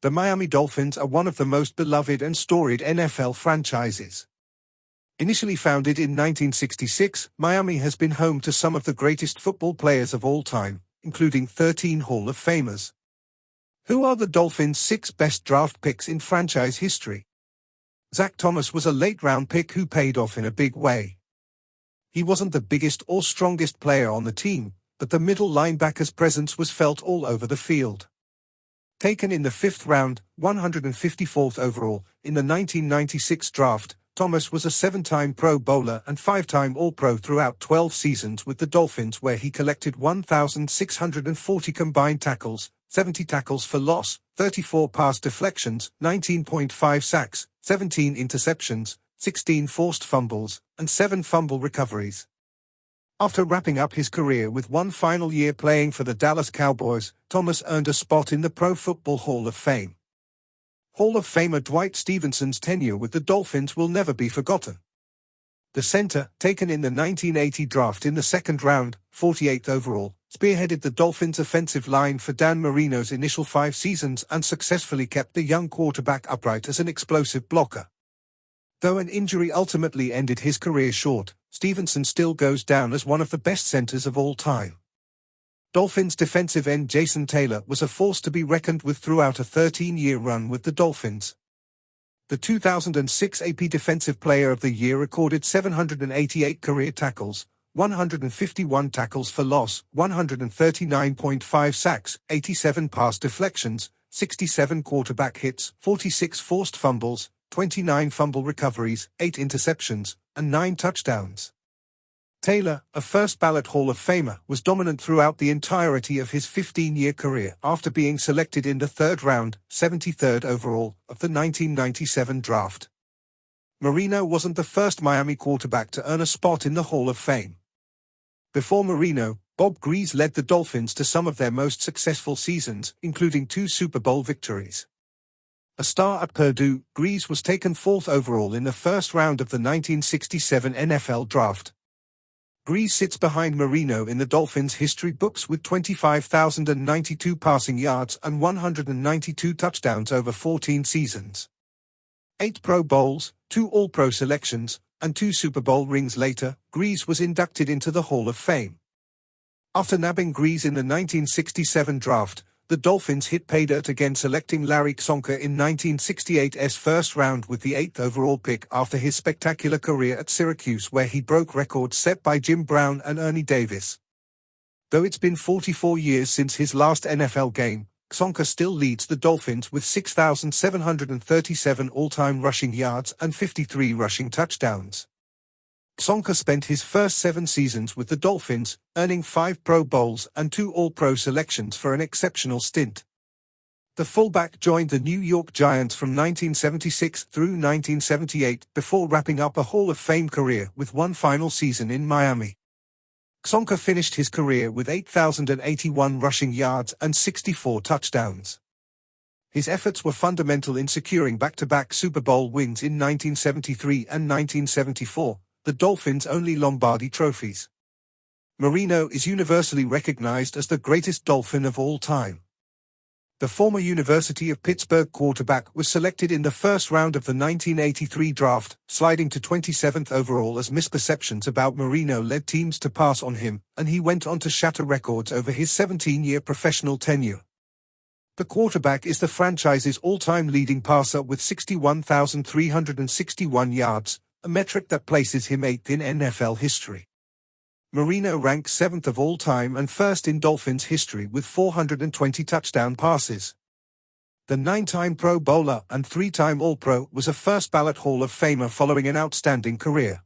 The Miami Dolphins are one of the most beloved and storied NFL franchises. Initially founded in 1966, Miami has been home to some of the greatest football players of all time, including 13 Hall of Famers. Who are the Dolphins' 6 best draft picks in franchise history? Zach Thomas was a late-round pick who paid off in a big way. He wasn't the biggest or strongest player on the team, but the middle linebacker's presence was felt all over the field. Taken in the 5th round, 154th overall, in the 1996 draft, Thomas was a 7-time Pro Bowler and 5-time All-Pro throughout 12 seasons with the Dolphins, where he collected 1,640 combined tackles, 70 tackles for loss, 34 pass deflections, 19.5 sacks, 17 interceptions, 16 forced fumbles, and 7 fumble recoveries. After wrapping up his career with one final year playing for the Dallas Cowboys, Thomas earned a spot in the Pro Football Hall of Fame. Hall of Famer Dwight Stevenson's tenure with the Dolphins will never be forgotten. The center, taken in the 1980 draft in the 2nd round, 48th overall, spearheaded the Dolphins' offensive line for Dan Marino's initial 5 seasons and successfully kept the young quarterback upright as an explosive blocker. Though an injury ultimately ended his career short, Stevenson still goes down as one of the best centers of all time. Dolphins defensive end Jason Taylor was a force to be reckoned with throughout a 13-year run with the Dolphins. The 2006 AP Defensive Player of the Year recorded 788 career tackles, 151 tackles for loss, 139.5 sacks, 87 pass deflections, 67 quarterback hits, 46 forced fumbles, 29 fumble recoveries, 8 interceptions, and 9 touchdowns. Taylor, a first-ballot Hall of Famer, was dominant throughout the entirety of his 15-year career after being selected in the 3rd round, 73rd overall, of the 1997 draft. Marino wasn't the first Miami quarterback to earn a spot in the Hall of Fame. Before Marino, Bob Grease led the Dolphins to some of their most successful seasons, including 2 Super Bowl victories. A star at Purdue, Grease was taken 4th overall in the 1st round of the 1967 NFL Draft. Grease sits behind Marino in the Dolphins' history books with 25,092 passing yards and 192 touchdowns over 14 seasons. 8 Pro Bowls, 2 All-Pro selections, and 2 Super Bowl rings later, Grease was inducted into the Hall of Fame. After nabbing Grease in the 1967 draft, the Dolphins hit pay dirt again, selecting Larry Csonka in 1968's 1st round with the 8th overall pick after his spectacular career at Syracuse, where he broke records set by Jim Brown and Ernie Davis. Though it's been 44 years since his last NFL game, Csonka still leads the Dolphins with 6,737 all-time rushing yards and 53 rushing touchdowns. Csonka spent his first 7 seasons with the Dolphins, earning 5 Pro Bowls and 2 All-Pro selections for an exceptional stint. The fullback joined the New York Giants from 1976 through 1978 before wrapping up a Hall of Fame career with one final season in Miami. Csonka finished his career with 8,081 rushing yards and 64 touchdowns. His efforts were fundamental in securing back-to-back Super Bowl wins in 1973 and 1974. The Dolphins' only Lombardi trophies. Marino is universally recognized as the greatest Dolphin of all time. The former University of Pittsburgh quarterback was selected in the 1st round of the 1983 draft, sliding to 27th overall as misperceptions about Marino led teams to pass on him, and he went on to shatter records over his 17-year professional tenure. The quarterback is the franchise's all-time leading passer with 61,361 yards, a metric that places him 8th in NFL history. Marino ranks 7th of all time and 1st in Dolphins history with 420 touchdown passes. The 9-time Pro Bowler and 3-time All-Pro was a first-ballot Hall of Famer following an outstanding career.